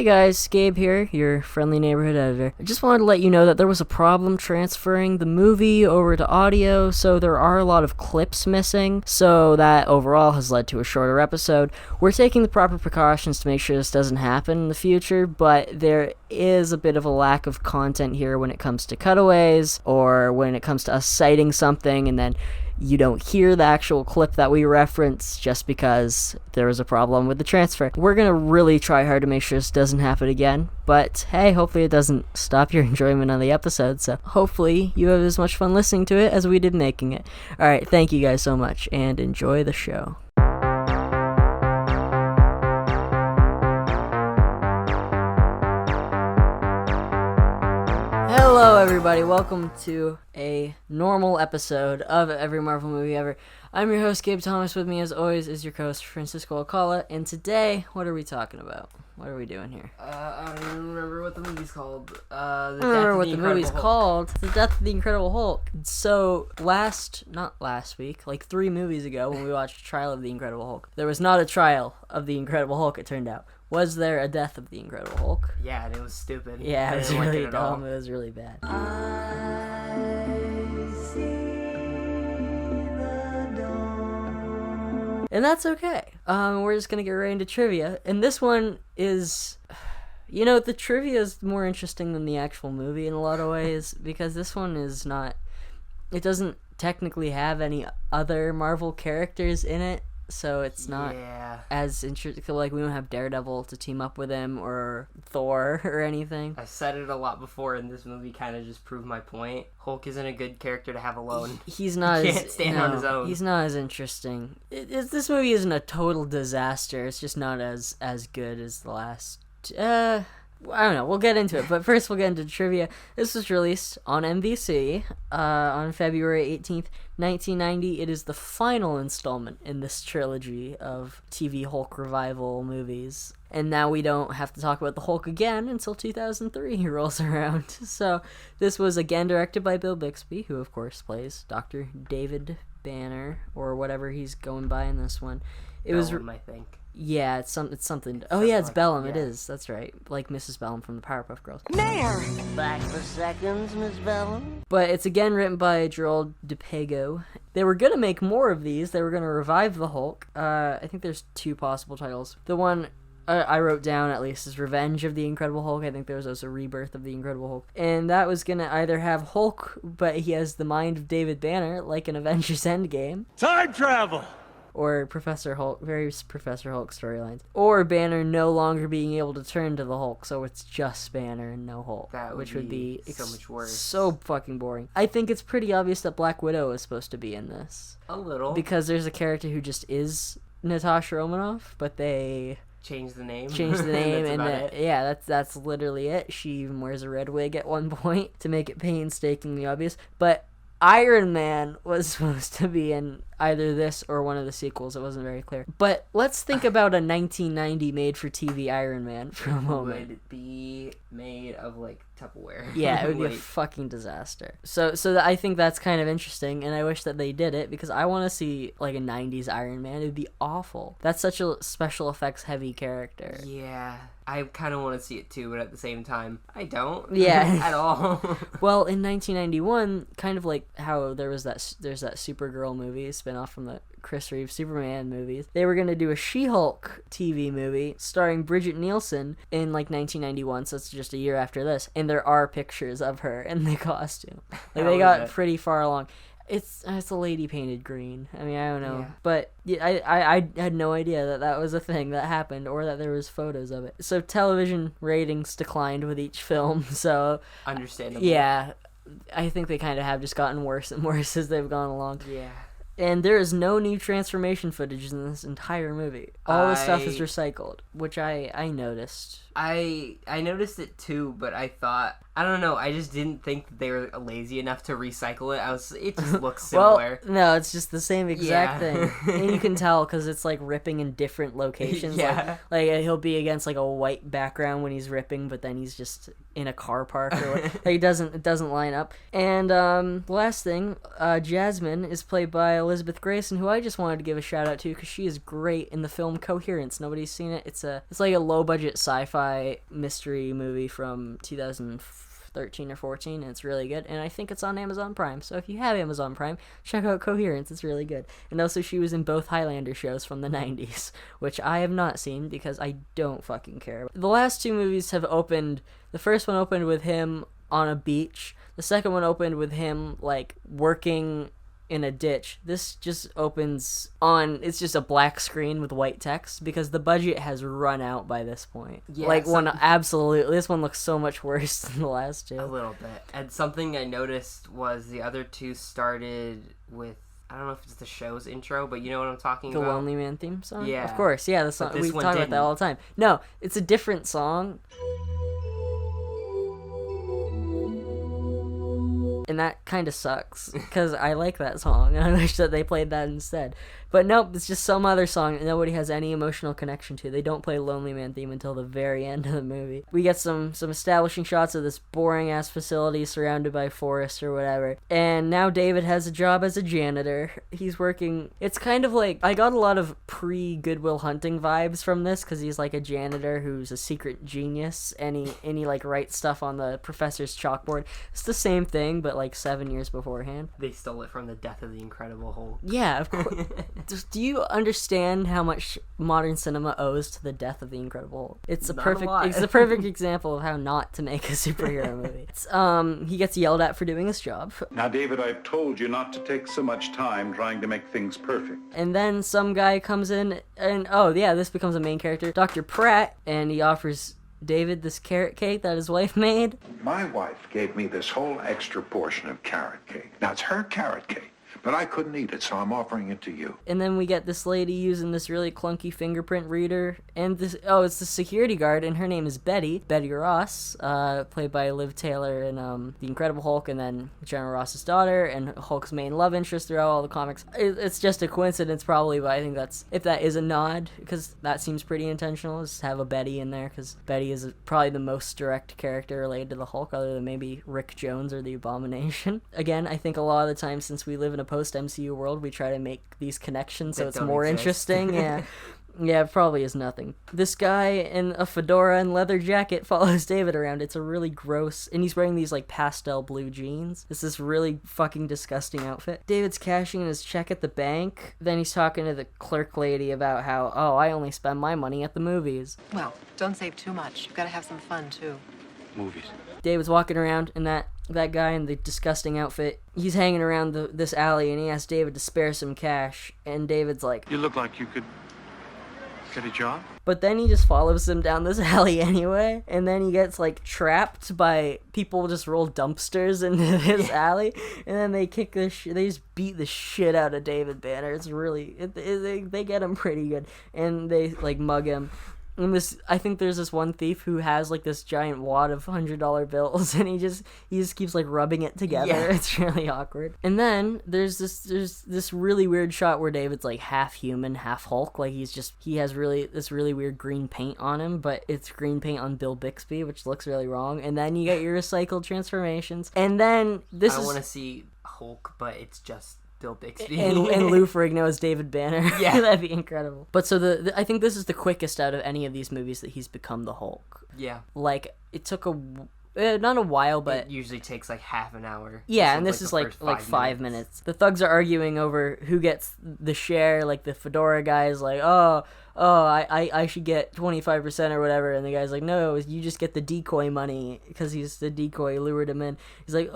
Hey guys, Gabe here, your friendly neighborhood editor. I just wanted to let you know that there was a problem transferring the movie over to audio, so there are a lot of clips missing, so that overall has led to a shorter episode. We're taking the proper precautions to make sure this doesn't happen in the future, but there is a bit of a lack of content here when it comes to cutaways, or when it comes to us citing something and then you don't hear the actual clip that we reference just because there was a problem with the transfer. We're gonna really try hard to make sure this doesn't happen again, but hey, hopefully it doesn't stop your enjoyment of the episode, so hopefully you have as much fun listening to it as we did making it. Alright, thank you guys so much, and enjoy the show. Hello everybody, welcome to a normal episode of Every Marvel Movie Ever. I'm your host, Gabe Thomas. With me as always is your co-host, Francisco Alcala, and today, what are we talking about? What are we doing here? I don't even remember what the movie's called. I don't remember what the movie's called. The Death of the Incredible Hulk. So, not last week, like 3 movies ago when we watched Trial of the Incredible Hulk, there was not a trial of the Incredible Hulk, it turned out. Was there a Death of the Incredible Hulk? Yeah, and it was stupid. Yeah, it was really dumb. It was really bad. And that's okay. We're just gonna get right into trivia. And this one is... You know, the trivia is more interesting than the actual movie in a lot of ways, because this one is not... It doesn't technically have any other Marvel characters in it, so it's not as interesting. Like, we don't have Daredevil to team up with him, or Thor, or anything. I said it a lot before, and this movie kind of just proved my point. Hulk isn't a good character to have alone. He's not. He can't stand on his own. He's not as interesting. This movie isn't a total disaster. It's just not as good as the last. I don't know. We'll get into it, but first we'll get into trivia. This was released on NBC on February 18th, 1990. It is the final installment in this trilogy of TV Hulk revival movies. And now we don't have to talk about the Hulk again until 2003 rolls around. So this was again directed by Bill Bixby, who of course plays Dr. David Banner, or whatever he's going by in this one. Bellum, I think. Yeah, it's something. Oh yeah, it's Bellum. Yeah. It is. That's right. Like Mrs. Bellum from the Powerpuff Girls. Mayor! Back for seconds, Miss Bellum. But it's again written by Gerald DePago. They were gonna make more of these. They were gonna revive the Hulk. I think there's 2 possible titles. The one I wrote down at least is Revenge of the Incredible Hulk. I think there was also Rebirth of the Incredible Hulk. And that was gonna either have Hulk, but he has the mind of David Banner, like in Avengers Endgame. Time travel! Or Professor Hulk, various Professor Hulk storylines. Or Banner no longer being able to turn to the Hulk, so it's just Banner and no Hulk. Which would be so much worse. So fucking boring. I think it's pretty obvious that Black Widow is supposed to be in this. A little. Because there's a character who just is Natasha Romanoff, but they... Change the name. And that's literally it. She even wears a red wig at one point to make it painstakingly obvious. But Iron Man was supposed to be in either this or one of the sequels. It wasn't very clear. But let's think about a 1990 made-for-TV Iron Man for a moment. Would it be made of, like, Tupperware? Yeah, it would be a fucking disaster. So I think that's kind of interesting, and I wish that they did it, because I want to see, like, a 90s Iron Man. It would be awful. That's such a special effects-heavy character. Yeah. I kind of want to see it too, but at the same time, I don't. Yeah. At all. Well, in 1991, kind of like how there's that Supergirl movie, spin-off from the Chris Reeve Superman movies. They were going to do a She-Hulk TV movie starring Bridget Nielsen in like 1991, so it's just a year after this. And there are pictures of her in the costume. Like, they got pretty far along. It's a lady painted green. I mean, I don't know. Yeah. But yeah, I had no idea that was a thing that happened, or that there was photos of it. So television ratings declined with each film, so... Understandable. Yeah, I think they kind of have just gotten worse and worse as they've gone along. Yeah. And there is no new transformation footage in this entire movie. All the stuff is recycled, which I noticed. I noticed it too, but I thought, I don't know, I just didn't think that they were lazy enough to recycle it. It just looks similar. Well, no, it's just the same exact thing. And you can tell because it's like ripping in different locations. Yeah. Like he'll be against like a white background when he's ripping, but then he's just in a car park or what. Like, it doesn't line up. And the last thing, Jasmine is played by Elizabeth Grayson, who I just wanted to give a shout out to because she is great in the film Coherence. Nobody's seen it. It's like a low budget sci-fi mystery movie from 2013 or 14, and it's really good, and I think it's on Amazon Prime, so if you have Amazon Prime, check out Coherence. It's really good. And also she was in both Highlander shows from the 90s, which I have not seen because I don't fucking care. The last two movies have opened. The first one opened with him on a beach. The second one opened with him like working in a ditch. This just opens on, it's just a black screen with white text because the budget has run out by this point. Yeah, absolutely, this one looks so much worse than the last two. A little bit. And something I noticed was the other two started with, I don't know if it's the show's intro, but you know what I'm talking about? The Lonely Man theme song? Yeah. Of course, yeah, the song. We talk about that all the time. No, it's a different song. And that kind of sucks, because I like that song, and I wish that they played that instead. But nope, it's just some other song that nobody has any emotional connection to. They don't play Lonely Man theme until the very end of the movie. We get some establishing shots of this boring-ass facility surrounded by forest or whatever. And now David has a job as a janitor. He's working... It's kind of like... I got a lot of pre-Good Will Hunting vibes from this, because he's like a janitor who's a secret genius, and he like writes stuff on the professor's chalkboard. It's the same thing, but like 7 years beforehand. They stole it from the Death of the Incredible Hulk. Yeah, of course. Do you understand how much modern cinema owes to the Death of the Incredible Hulk? It's the perfect example of how not to make a superhero movie. He gets yelled at for doing his job. Now, David, I've told you not to take so much time trying to make things perfect. And then some guy comes in, and this becomes a main character, Dr. Pratt, and he offers David this carrot cake that his wife made. My wife gave me this whole extra portion of carrot cake. Now, it's her carrot cake, but I couldn't eat it, so I'm offering it to you. And then we get this lady using this really clunky fingerprint reader, and it's the security guard, and her name is Betty Ross, played by Liv Taylor in The Incredible Hulk, and then General Ross's daughter, and Hulk's main love interest throughout all the comics. It's just a coincidence, probably, but I think if that is a nod, because that seems pretty intentional, is to have a Betty in there, because Betty is probably the most direct character related to the Hulk, other than maybe Rick Jones or the Abomination. Again, I think a lot of the time, since we live in a post-MCU world, we try to make these connections so it's more interesting. Yeah. Yeah, it probably is nothing. This guy in a fedora and leather jacket follows David around. It's a really gross... And he's wearing these, like, pastel blue jeans. It's this really fucking disgusting outfit. David's cashing in his check at the bank. Then he's talking to the clerk lady about how, I only spend my money at the movies. Well, don't save too much. You've got to have some fun, too. Movies. David's walking around, and that guy in the disgusting outfit, he's hanging around this alley, and he asks David to spare some cash. And David's like... You look like you could... get a job? But then he just follows him down this alley anyway, and then he gets, like, trapped by people just roll dumpsters into this alley, and then they they just beat the shit out of David Banner. It's really, they get him pretty good, and they, like, mug him. And I think there's this one thief who has like this giant wad of $100 bills, and he just keeps like rubbing it together. Yeah. It's really awkward. And then there's this really weird shot where David's like half human, half Hulk. Like he has this really weird green paint on him, but it's green paint on Bill Bixby, which looks really wrong. And then you get your recycled transformations. And then I want to see Hulk, but it's just Bill Bixby. and Lou Ferrigno as David Banner. Yeah. That'd be incredible. But so I think this is the quickest out of any of these movies that he's become the Hulk. Yeah. Like, it took not a while, but... It usually takes like half an hour. Yeah, and this is like 5 minutes. The thugs are arguing over who gets the share. Like, the fedora guy's like, I should get 25% or whatever, and the guy's like, no, you just get the decoy money, because he's the decoy, lured him in. He's like,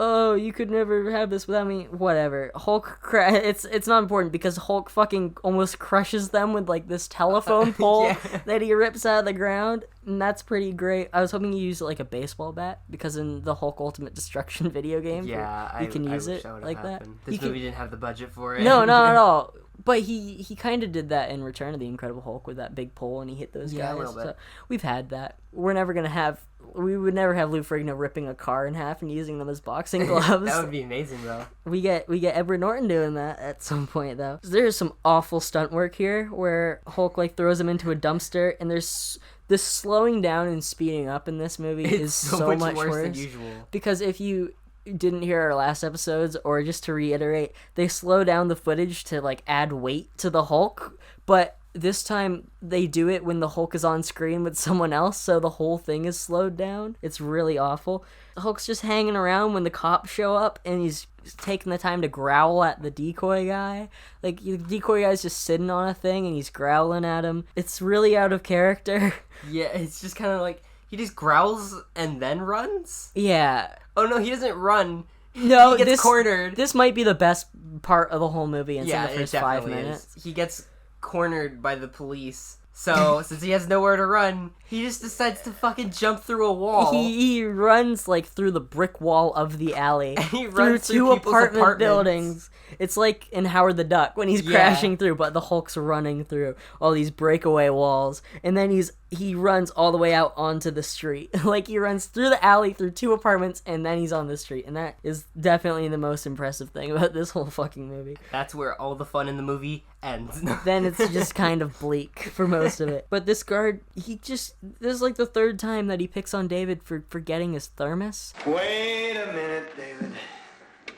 you could never have this without me, whatever. Hulk, it's not important, because Hulk fucking almost crushes them with, like, this telephone pole that he rips out of the ground, and that's pretty great. I was hoping you use, like, a baseball bat, because in the Hulk Ultimate Destruction video game, you can use it like that. This movie didn't have the budget for it. No, not at all. But he kind of did that in Return of the Incredible Hulk with that big pole, and he hit those guys. A little bit. So we've had that. We would never have Lou Ferrigno ripping a car in half and using them as boxing gloves. That would be amazing, though. We get Edward Norton doing that at some point, though. There's some awful stunt work here where Hulk like throws him into a dumpster, and there's The slowing down and speeding up in this movie is so much worse than usual. Because if you didn't hear our last episodes, or just to reiterate, they slow down the footage to like add weight to the Hulk, but this time they do it when the Hulk is on screen with someone else, so the whole thing is slowed down. It's really awful. The Hulk's just hanging around when the cops show up, and he's taking the time to growl at the decoy guy. Like, the decoy guy's just sitting on a thing, and he's growling at him. It's really out of character. Yeah, it's just kind of like, he just growls and then runs? Yeah. Oh no, he doesn't run. No, he gets cornered. This might be the best part of the whole movie in the first 5 minutes. He gets cornered by the police. So, since he has nowhere to run, he just decides to fucking jump through a wall. He runs, like, through the brick wall of the alley. He through runs through two people's apartment apartments. buildings. It's like in Howard the Duck when he's crashing through, but the Hulk's running through all these breakaway walls. And then he runs all the way out onto the street. Like, he runs through the alley, through 2 apartments, and then he's on the street. And that is definitely the most impressive thing about this whole fucking movie. That's where all the fun in the movie ends. Then it's just kind of bleak for most of it. But this guard, this is like the 3rd time that he picks on David for forgetting his thermos. Wait a minute, David.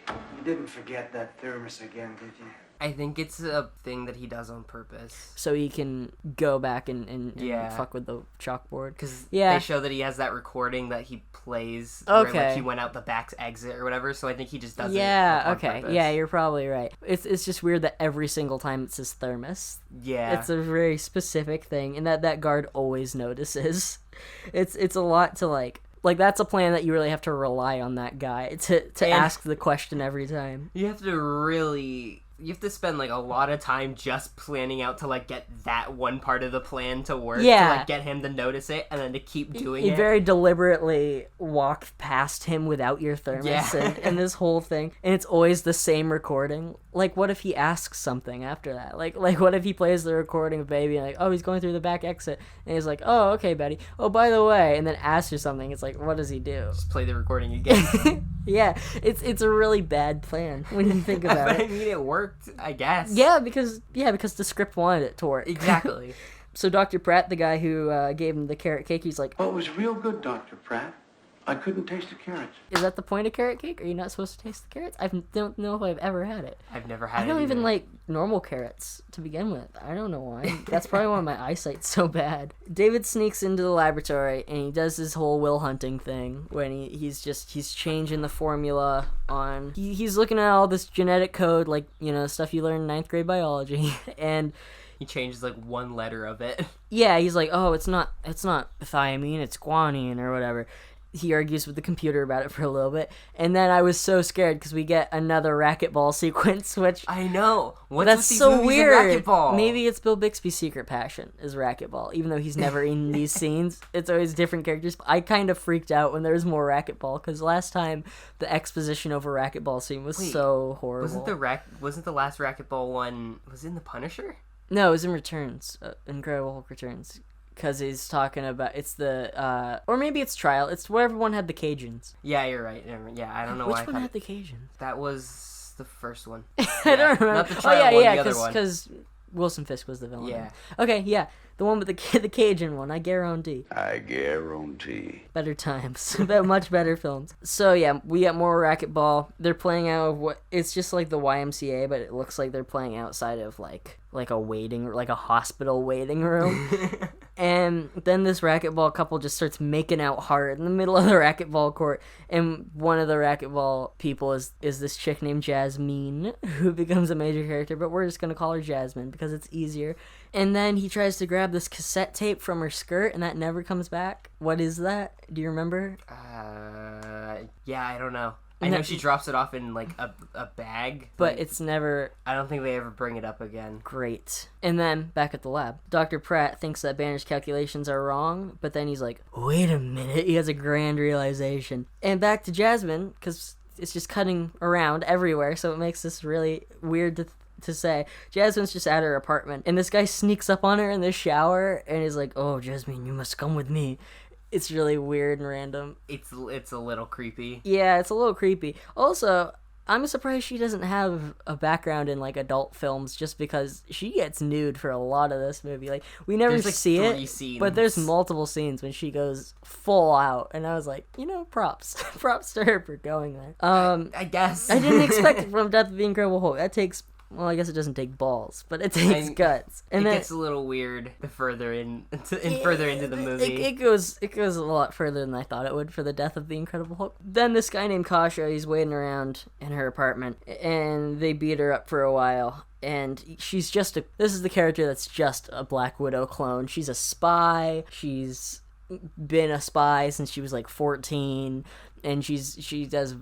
You didn't forget that thermos again, did you? I think it's a thing that he does on purpose. So he can go back and Yeah. fuck with the chalkboard. Because Yeah. they show that he has that recording that he plays Okay. where like, he went out the back exit or whatever, so I think he just does it Yeah, on okay. purpose. Yeah, you're probably right. It's just weird that every single time it's his thermos. Yeah. It's a very specific thing, and that guard always notices. It's a lot to like that's a plan that you really have to rely on that guy to ask the question every time. You have to spend like a lot of time just planning out to like get that one part of the plan to work, to like get him to notice it and then to keep doing You it. very deliberately walk past him without your thermos Yeah. and this whole thing, and it's always the same recording. Like, what if he asks something after that? Like what if he plays the recording of Baby and like, oh, he's going through the back exit, and he's like, oh, okay, Betty. Oh, by the way, and then asks you something. It's like, what does he do? Just play the recording again. Yeah, it's a really bad plan when you think about But I it. mean, it worked, I guess. Yeah, because the script wanted it to work. Exactly. So Dr. Pratt, the guy who gave him the carrot cake, he's like, Oh, it was real good, Dr. Pratt. I couldn't taste the carrots. is that the point of carrot cake? Are you not supposed to taste the carrots? I don't know if I've ever had it. I've never had it I don't even either. like normal carrots to begin with. I don't know why. That's probably why my eyesight's so bad. David sneaks into the laboratory and he does his whole will hunting thing when he's changing the formula on. He's looking at all this genetic code, like, you know, stuff you learn in 9th grade biology, and He changes like one letter of it. yeah, he's like, oh, it's not thiamine, it's guanine or whatever. He argues with the computer about it for a little bit, and then I was so scared because we get another racquetball sequence, which I know. What's that's with these so movies and weird. racquetball? Maybe it's Bill Bixby's secret passion is racquetball, even though he's never in these scenes. It's always different characters. I kind of freaked out when there was more racquetball because last time the exposition over racquetball scene was so horrible. Wasn't the last racquetball one was it in The Punisher? No, it was in Returns, Incredible Hulk Returns. Because he's talking about, it's the, or maybe it's Trial. It's where everyone had the Cajuns. Yeah, you're right. Yeah, I don't know Which why. one had the Cajuns? That was the first one. I don't remember. Not the Trial one, the other one. Because Wilson Fisk was the villain. Yeah. Okay, yeah. The one with the Cajun one, I guarantee. I guarantee. Better times. Much better films. So yeah, we got more racquetball. They're playing out of what, it's just like the YMCA, but it looks like they're playing outside of like a hospital waiting room. And then this racquetball couple just starts making out hard in the middle of the racquetball court. And one of the racquetball people is this chick named Jasmine, who becomes a major character, but we're just going to call her Jasmine because it's easier. And then he tries to grab this cassette tape from her skirt, and that never comes back. What is that? Do you remember? Yeah, I don't know. I know she drops it off in like a bag, But it's never I don't think they ever bring it up again. great. And then, back at the lab, Dr. Pratt thinks that Banner's calculations are wrong, but then he's like, wait a minute, he has a grand realization. And back to Jasmine, because it's just cutting around everywhere, so it makes this really weird to say. Jasmine's just at her apartment, and this guy sneaks up on her in the shower, and is like, oh, Jasmine, you must come with me. It's really weird and random. It's a little creepy. Yeah, it's a little creepy. Also, I'm surprised she doesn't have a background in like adult films, just because she gets nude for a lot of this movie. Like we never There's, like, see 3 it, scenes. but there's multiple scenes when she goes full out, and I was like, props, props to her for going there. I guess I didn't expect it from Death of the Incredible Hulk. That takes, well, I guess it doesn't take balls, but it takes guts. And it then, gets a little weird the further further into the movie. It goes a lot further than I thought it would for the Death of the Incredible Hulk. Then this guy named Kasha, he's waiting around in her apartment, and they beat her up for a while. And she's this is the character that's just a Black Widow clone. She's a spy. She's been a spy since she was like 14. And she does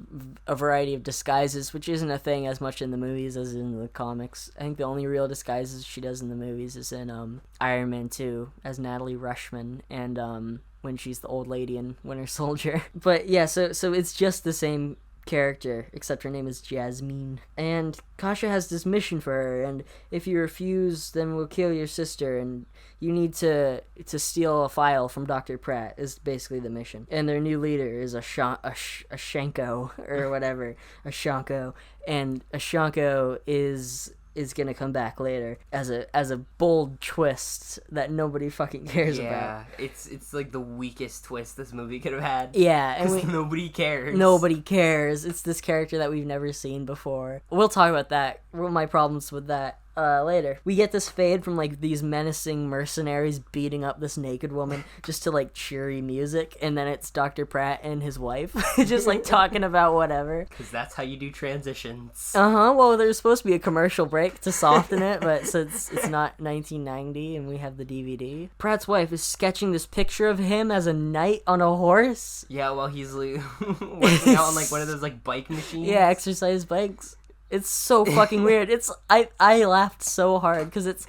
a variety of disguises, which isn't a thing as much in the movies as in the comics. I think the only real disguises she does in the movies is in Iron Man 2 as Natalie Rushman, and when she's the old lady in Winter Soldier. But yeah, so it's just the same character, except her name is Jasmine. And Kasha has this mission for her, and if you refuse, then we'll kill your sister, and you need to steal a file from Dr. Pratt is basically the mission. And their new leader is a Shanko or whatever, a Shanko, and a Shanko is gonna come back later as a bold twist that nobody fucking cares about. Yeah, it's like the weakest twist this movie could have had. Yeah, and nobody cares. Nobody cares. It's this character that we've never seen before. We'll talk about that. My problems with that later. We get this fade from like these menacing mercenaries beating up this naked woman just to like cheery music, and then it's Dr. Pratt and his wife just like talking about whatever. Because that's how you do transitions. Well, there's supposed to be a commercial break to soften it, but since it's not 1990 and we have the DVD, Pratt's wife is sketching this picture of him as a knight on a horse. Yeah, while he's like working out on like one of those like bike machines. Yeah, exercise bikes. It's so fucking weird. I laughed so hard because it's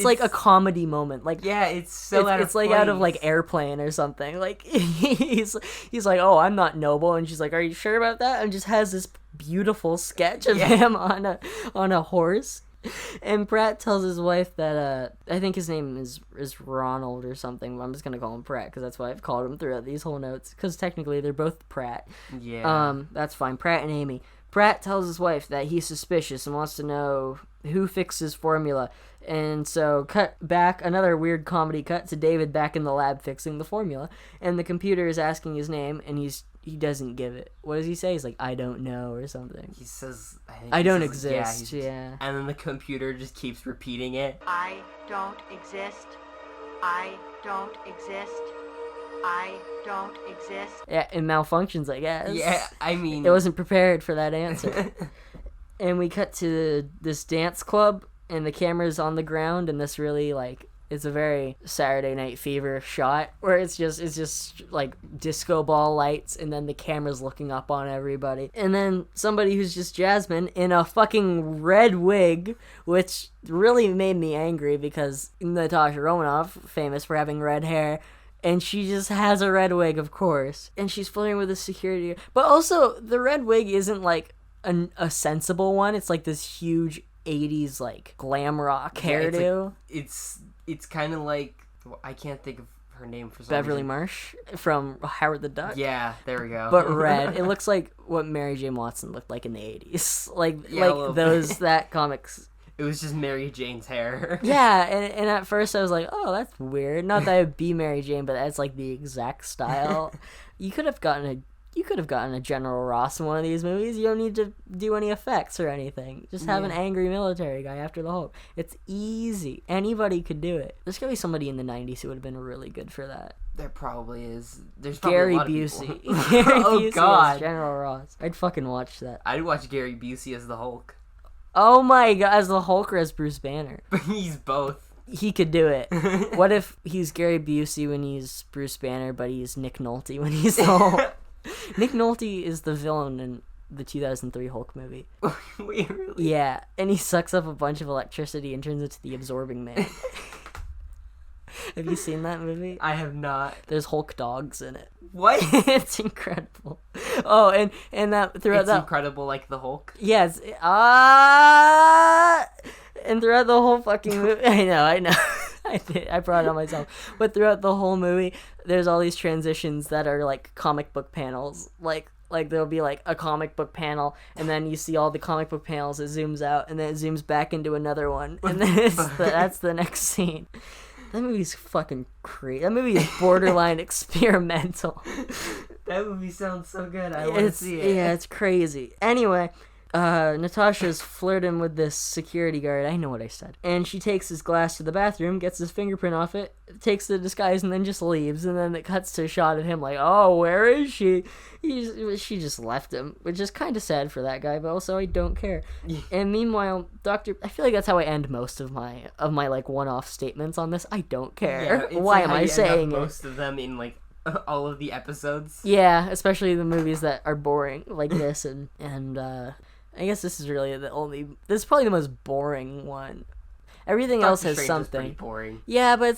like a comedy moment. Like, yeah, it's like out of like Airplane or something. Like he's like, oh, I'm not noble, and she's like, are you sure about that? And just has this beautiful sketch of him on a horse. And Pratt tells his wife that I think his name is Ronald or something. But I'm just gonna call him Pratt because that's why I've called him throughout these whole notes. Because technically they're both Pratt. Yeah. That's fine. Pratt and Amy. Pratt tells his wife that he's suspicious and wants to know who fixes formula. And so cut back, another weird comedy cut to David back in the lab fixing the formula. And the computer is asking his name, and he doesn't give it. What does he say? He's like, I don't know, or something. He says, I don't exist. Yeah. And then the computer just keeps repeating it. I don't exist. I don't exist. I don't exist. Yeah, it malfunctions, I guess. Yeah, I mean... It wasn't prepared for that answer. And we cut to this dance club, and the camera's on the ground, and this really, like, it's a very Saturday Night Fever shot, where it's just like, disco ball lights, and then the camera's looking up on everybody. And then somebody who's just Jasmine in a fucking red wig, which really made me angry, because Natasha Romanoff, famous for having red hair, and she just has a red wig, of course. And she's flirting with a security. But also, the red wig isn't, like, a sensible one. It's, like, this huge 80s, like, glam rock hairdo. Yeah, it's kind of like... I can't think of her name for some Beverly reason. Marsh from Howard the Duck. Yeah, there we go. But red. It looks like what Mary Jane Watson looked like in the 80s. Yeah, like those, that comics... It was just Mary Jane's hair. Yeah, and at first I was like, oh, that's weird. Not that it would be Mary Jane, but that's like the exact style. You could have gotten a General Ross in one of these movies. You don't need to do any effects or anything. Just have an angry military guy after the Hulk. It's easy. Anybody could do it. There's gotta be somebody in the 90s who would have been really good for that. There probably is. There's probably Gary a lot Busey. of people. Gary Oh, Busey God. as General Ross. I'd fucking watch that. I'd watch Gary Busey as the Hulk. Oh my god, as the Hulk or as Bruce Banner? But he's both. He could do it. What if he's Gary Busey when he's Bruce Banner, but he's Nick Nolte when he's the Hulk? Nick Nolte is the villain in the 2003 Hulk movie. Wait, really? Yeah, and he sucks up a bunch of electricity and turns into the Absorbing Man. Have you seen that movie? I have not. There's Hulk dogs in it. What? It's incredible. Oh, and that throughout It's that incredible, like the Hulk. yes, and throughout the whole fucking movie, I know, I brought it on myself. But throughout the whole movie, there's all these transitions that are like comic book panels, like Like, there'll be, like, a comic book panel, and then you see all the comic book panels, it zooms out, and then it zooms back into another one, and then that's the next scene. That movie's fucking crazy. That movie is borderline experimental. That movie sounds so good. I want to see it. Yeah, it's crazy. Anyway, Natasha's flirting with this security guard. I know what I said. And she takes his glass to the bathroom, gets his fingerprint off it, takes the disguise, and then just leaves. And then it cuts to a shot at him like, oh, where is she? She just left him, which is kind of sad for that guy, but also I don't care. And meanwhile, I feel like that's how I end most of my like one-off statements on this. I don't care. Yeah, Why am I saying it? Most of them in like all of the episodes. Yeah, especially the movies that are boring like this, and I guess this is really this is probably the most boring one. Everything else has something. Pretty boring. Yeah, but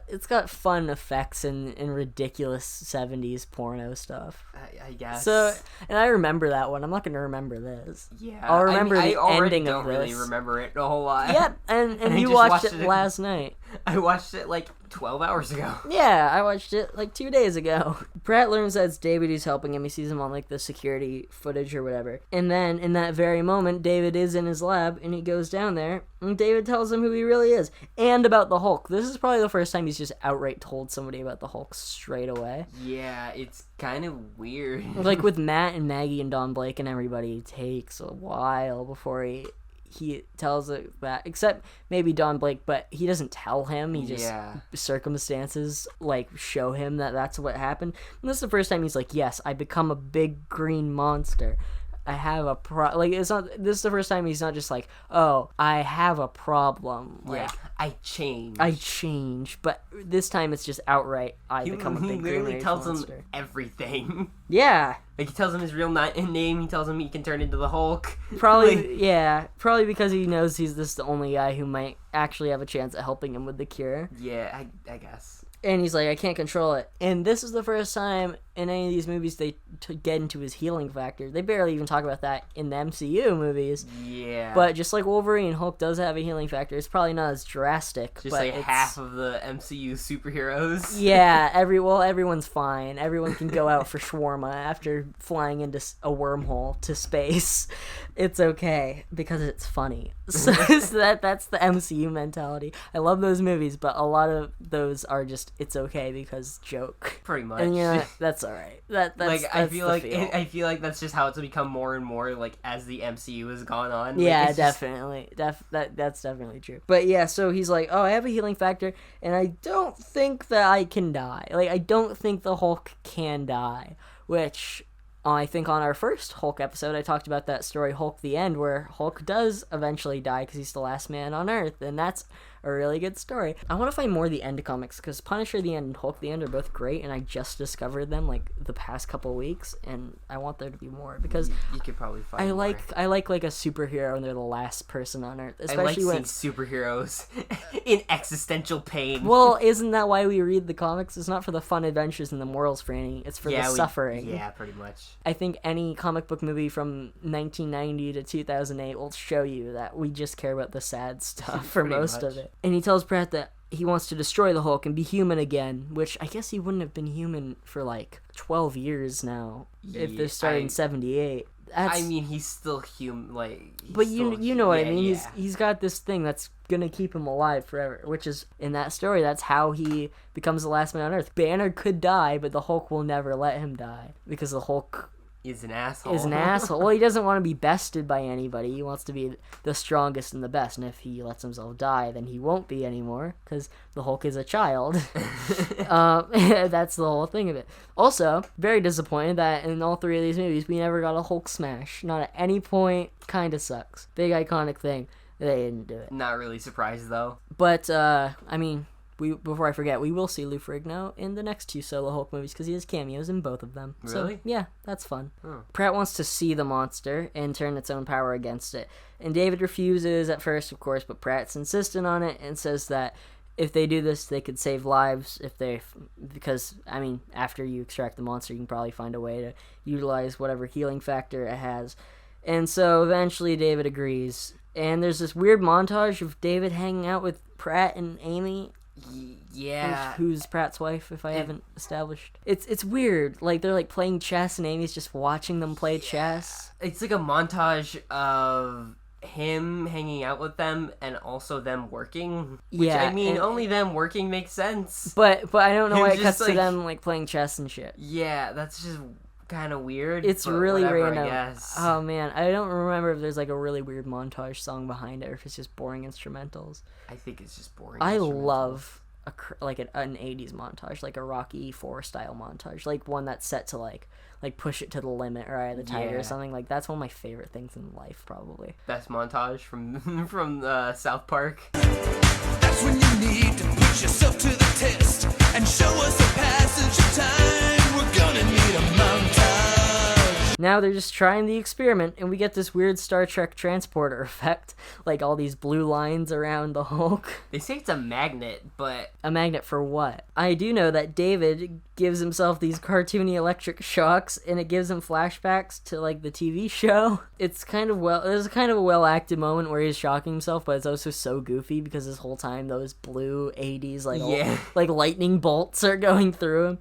it's got fun effects and ridiculous 70s porno stuff. I guess. So, and I remember that one. I'm not gonna remember this. Yeah, I'll remember the ending of this. I don't really remember it a whole lot. Yep, and you watched it last night. I watched it like 12 hours ago. Yeah, I watched it like 2 days ago. Pratt learns that it's David who's helping him. He sees him on like the security footage or whatever. And then in that very moment, David is in his lab and he goes down there and David tells him who he really is and about the Hulk. This is probably the first time he's just outright told somebody about the Hulk straight away. Yeah, it's kind of weird. Like with Matt and Maggie and Don Blake and everybody, it takes a while before he tells it that, except maybe Don Blake, but he doesn't tell him. He just circumstances like show him that that's what happened. And this is the first time he's like, yes, I become a big green monster. I have a this is the first time he's not just like, oh, I have a problem. Like, I change. But this time it's just outright, I become a big green monster. He literally tells him everything. Yeah. Like, he tells him his real name, he tells him he can turn into the Hulk. Probably, yeah. Probably because he knows he's the only guy who might actually have a chance at helping him with the cure. Yeah, I guess. And he's like, I can't control it. And this is the first time in any of these movies they get into his healing factor. They barely even talk about that in the MCU movies. Yeah. But just like Wolverine, Hulk does have a healing factor. It's probably not as drastic. Just like half of the MCU superheroes. Yeah, everyone's fine. Everyone can go out for shawarma after flying into a wormhole to space. It's okay because it's funny. So that's the MCU mentality. I love those movies, but a lot of those are just it's okay because joke. Pretty much. And yeah, that's all right. That's I feel like that's just how it's become more and more like as the MCU has gone on. Yeah, like, definitely. That's definitely true. But yeah, so he's like, oh, I have a healing factor, and I don't think that I can die. Like, I don't think the Hulk can die, which I think on our first Hulk episode, I talked about that story, Hulk the End, where Hulk does eventually die because he's the last man on Earth, and that's a really good story. I want to find more of the End comics, because Punisher the End and Hulk the End are both great, and I just discovered them, like, the past couple weeks, and I want there to be more, because you could probably find more. I like a superhero, and they're the last person on Earth, especially seeing superheroes in existential pain. Well, isn't that why we read the comics? It's not for the fun adventures and the morals training, it's for the suffering. Yeah, pretty much. I think any comic book movie from 1990 to 2008 will show you that we just care about the sad stuff for most of it. And he tells Pratt that he wants to destroy the Hulk and be human again, which I guess he wouldn't have been human for like 12 years now if this started in 78. I mean, he's still human, like. But you know what I mean. He's got this thing that's gonna keep him alive forever, which is in that story. That's how he becomes the last man on Earth. Banner could die, but the Hulk will never let him die because the Hulk is an asshole. Well, he doesn't want to be bested by anybody. He wants to be the strongest and the best. And if he lets himself die, then he won't be anymore because the Hulk is a child. That's the whole thing of it. Also, very disappointed that in all three of these movies, we never got a Hulk smash. Not at any point. Kind of sucks. Big iconic thing. They didn't do it. Not really surprised, though. But, I mean, before I forget, we will see Lou Ferrigno in the next two solo Hulk movies because he has cameos in both of them. Really? So, yeah, that's fun. Oh. Pratt wants to see the monster and turn its own power against it. And David refuses at first, of course, but Pratt's insistent on it and says that if they do this, they could save lives because, I mean, after you extract the monster, you can probably find a way to utilize whatever healing factor it has. And so eventually David agrees. And there's this weird montage of David hanging out with Pratt and Amy Yeah. Who's Pratt's wife, if I haven't established. It's weird. Like, they're, like, playing chess, and Amy's just watching them play chess. It's like a montage of him hanging out with them and also them working. Which, Yeah, I mean, and- only them working makes sense. But I don't know Him why it just, cuts to like- them, like, playing chess and shit. Yeah, that's just kind of weird. It's but really whatever, random. I guess. Oh, man. I don't remember if there's, like, a really weird montage song behind it, or if it's just boring instrumentals. I think it's just boring. I instrumentals. love an 80s montage, like a Rocky IV style montage, like one that's set to like Push It to the Limit or Eye of the Tiger Yeah. or something. Like, that's one of my favorite things in life, probably. Best montage from South Park. That's when you need to put yourself to the test and show us a passage of time. We're gonna need a montage. Now they're just trying the experiment, and we get this weird Star Trek transporter effect, like all these blue lines around the Hulk. They say it's a magnet, but A magnet for what? I do know that David gives himself these cartoony electric shocks, and it gives him flashbacks to, like, the TV show. There's kind of a well-acted moment where he's shocking himself, but it's also so goofy because this whole time those blue 80s, like, Yeah. like lightning bolts are going through him.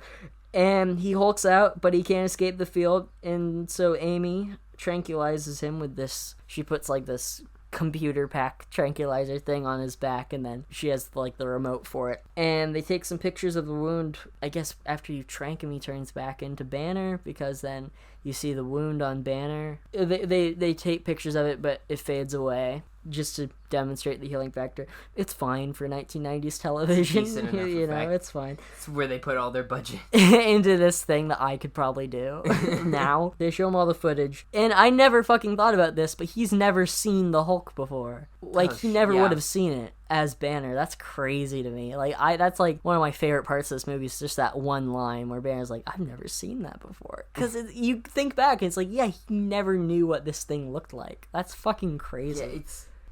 And he hulks out, but he can't escape the field, and so Amy tranquilizes him with this. She puts, like, this computer pack tranquilizer thing on his back, and then she has, like, the remote for it. And they take some pictures of the wound. I guess after you trank him, he turns back into Banner, because then you see the wound on Banner. They take pictures of it, but it fades away, just to demonstrate the healing factor. It's fine for 1990s television. Decent enough You know, effect. it's fine. it's where they put all their budget. Into this thing that I could probably do now. They show him all the footage. And I never fucking thought about this, but he's never seen the Hulk before. Like, he never yeah. would have seen it as Banner. That's crazy to me. Like, that's like one of my favorite parts of this movie is just that one line where Banner's like, I've never seen that before. Because you think back, and it's like, yeah, he never knew what this thing looked like. That's fucking crazy. Yeah,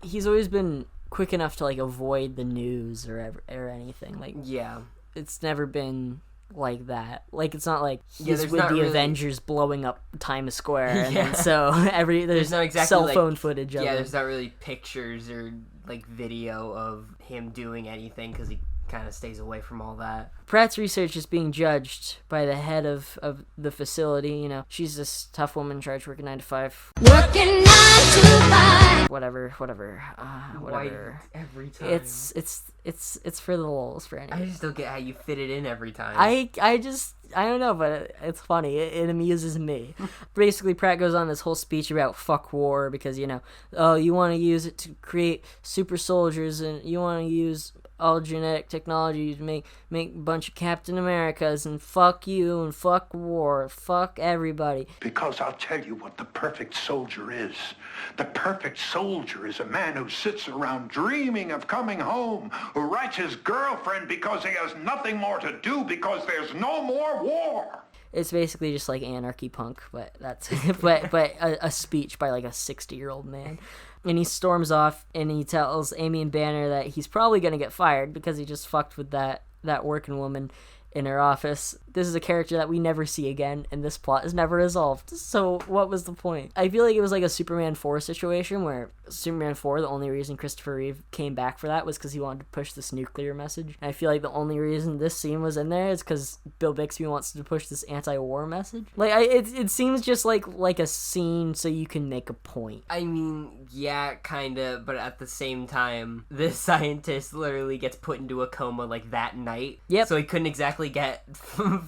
He's always been quick enough to, like, avoid the news or anything. Like, yeah. it's never been like that. Like, it's not like Yeah, he's there's with not the really- Avengers blowing up Times Square, and Yeah. then so there's no exactly cell like- phone footage of Yeah, it. there's not really pictures or like video of him doing anything because he kind of stays away from all that. Pratt's research is being judged by the head of the facility. You know, she's this tough woman in charge, working 9 to 5. Working 9 to 5. Whatever. Why every time? It's for the lulz, for I anyone. just don't get how you fit it in every time. I don't know, but it's funny. It amuses me. Basically, Pratt goes on this whole speech about fuck war because, you know, oh, you want to use it to create super soldiers, and you want to use all genetic technology to make a bunch of Captain Americas, and fuck you, and fuck war, fuck everybody. Because I'll tell you what the perfect soldier is. The perfect soldier is a man who sits around dreaming of coming home, who writes his girlfriend because he has nothing more to do because there's no more war. It's basically just like anarchy punk, but that's but a speech by like a 60-year-old man. And he storms off, and he tells Amy and Banner that he's probably gonna get fired because he just fucked with that working woman in her office. This is a character that we never see again, and this plot is never resolved. So what was the point? I feel like it was like a Superman 4 situation where Superman 4, the only reason Christopher Reeve came back for that was because he wanted to push this nuclear message. And I feel like the only reason this scene was in there is because Bill Bixby wants to push this anti-war message. Like, it seems just like a scene so you can make a point. I mean, yeah, kinda, but at the same time, this scientist literally gets put into a coma like that night. Yep. So he couldn't exactly get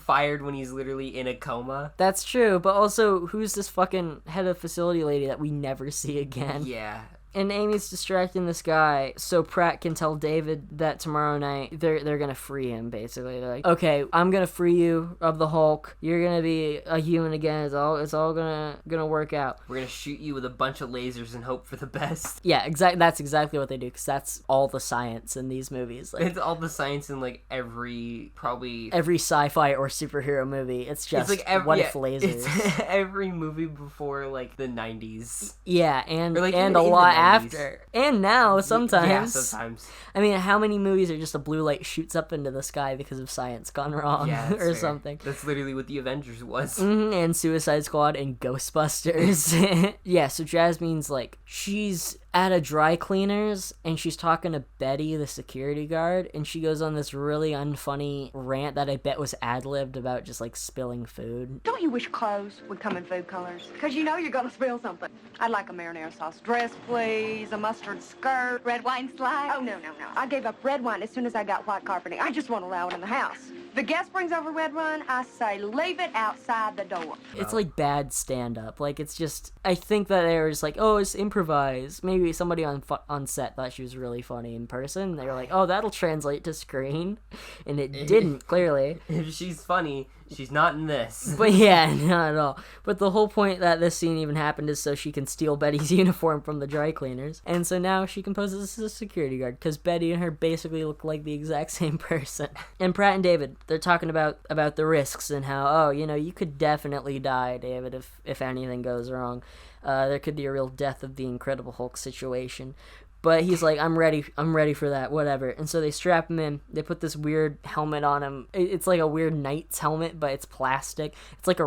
fired when he's literally in a coma. That's true, but also, who's this fucking head of facility lady that we never see again? Yeah. And Amy's distracting this guy so Pratt can tell David that tomorrow night they're gonna free him, basically. They're like, okay, I'm gonna free you of the Hulk. You're gonna be a human again. It's all gonna work out. We're gonna shoot you with a bunch of lasers and hope for the best. Yeah, that's exactly what they do, because that's all the science in these movies. Like, It's all the science in like every sci-fi or superhero movie. It's just if lasers. It's every movie before like the 90s. Yeah, and Or, like, and even a in the lot 90s. after, and now sometimes. Yeah, sometimes. I mean, how many movies are just a blue light shoots up into the sky because of science gone wrong Yeah, that's or fair. something? That's literally what the Avengers was. And Suicide Squad and Ghostbusters. Yeah, so Jasmine's like, she's at a dry cleaners, and she's talking to Betty, the security guard, and she goes on this really unfunny rant that I bet was ad-libbed about just, like, spilling food. Don't you wish clothes would come in food colors? Because you know you're going to spill something. I'd like a marinara sauce dress, please, a mustard skirt. Red wine slide? Oh, no. I gave up red wine as soon as I got white carpeting. I just won't allow it in the house. If the guest brings over red wine, I say leave it outside the door. It's like bad stand-up. Like, it's just, I think that they were just like, oh, it's improvised. Maybe somebody on set thought she was really funny in person. They were like, oh, that'll translate to screen. And it didn't, clearly. If she's funny, she's not in this. But yeah, not at all. But the whole point that this scene even happened is so she can steal Betty's uniform from the dry cleaners. And so now she can pose as a security guard, because Betty and her basically look like the exact same person. And Pratt and David, they're talking about the risks and how, oh, you know, you could definitely die, David, if anything goes wrong. There could be a real death of the Incredible Hulk situation. But he's like, I'm ready for that, whatever. And so they strap him in. They put this weird helmet on him. It's like a weird knight's helmet, but it's plastic. It's like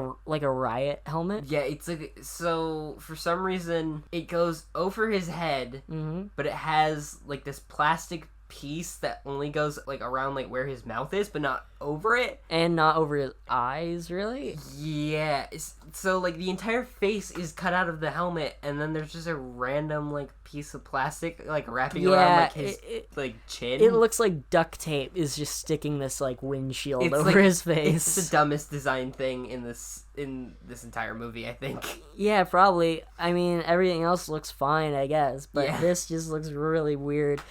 a riot helmet. Yeah, it's like, so for some reason it goes over his head, but it has like this plastic piece that only goes like around like where his mouth is, but not over it, and not over his eyes, really. Yeah, so like the entire face is cut out of the helmet, and then there's just a random like piece of plastic like wrapping around like his like chin. It looks like duct tape is just sticking this like windshield over like, his face. It's the dumbest design thing in this entire movie, I think. Yeah, probably. I mean, everything else looks fine, I guess, but this just looks really weird.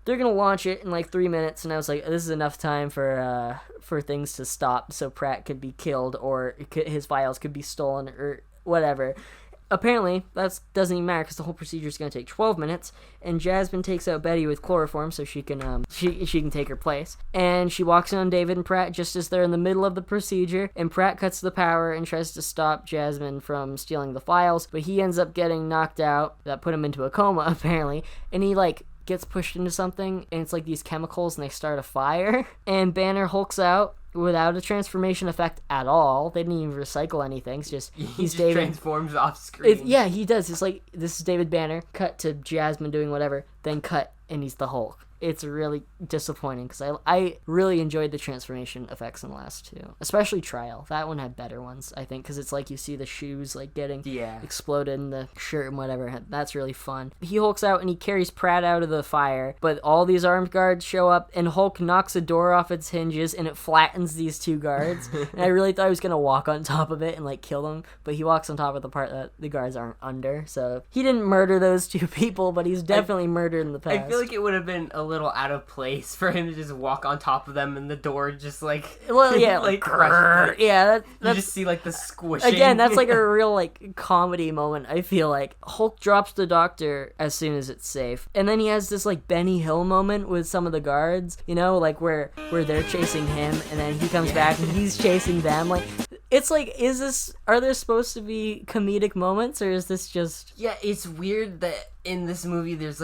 They're gonna launch it in like 3 minutes, and I was like, this is enough time for things to stop, so Pratt could be killed, or his files could be stolen, or whatever. Apparently, that doesn't even matter, because the whole procedure is gonna take 12 minutes, and Jasmine takes out Betty with chloroform so she can she can take her place, and she walks in on David and Pratt just as they're in the middle of the procedure, and Pratt cuts the power and tries to stop Jasmine from stealing the files, but he ends up getting knocked out. That put him into a coma, apparently, and he like gets pushed into something, and it's like these chemicals, and they start a fire, and Banner hulks out without a transformation effect at all. They didn't even recycle anything. It's just he's David transforms off screen. Yeah, he does. It's like, this is David Banner, cut to Jasmine doing whatever, then cut, and he's the Hulk. It's really disappointing, because I really enjoyed the transformation effects in the last two, especially Trial. That one had better ones, I think, because it's like you see the shoes like getting exploded in the shirt and whatever. That's really fun. He hulks out and he carries Pratt out of the fire, but all these armed guards show up, and Hulk knocks a door off its hinges, and it flattens these two guards. And I really thought he was gonna walk on top of it and like kill them, but he walks on top of the part that the guards aren't under. So he didn't murder those two people, but he's definitely murdered in the past. I feel like it would have been a little out of place for him to just walk on top of them, and the door just like like crush it. Yeah, you just see like the squishing. Again, that's like a real like comedy moment. I feel like Hulk drops the doctor as soon as it's safe, and then he has this like Benny Hill moment with some of the guards, you know, like where they're chasing him, and then he comes back and he's chasing them. Like, it's like, are there supposed to be comedic moments, or is this just... Yeah, it's weird that in this movie there's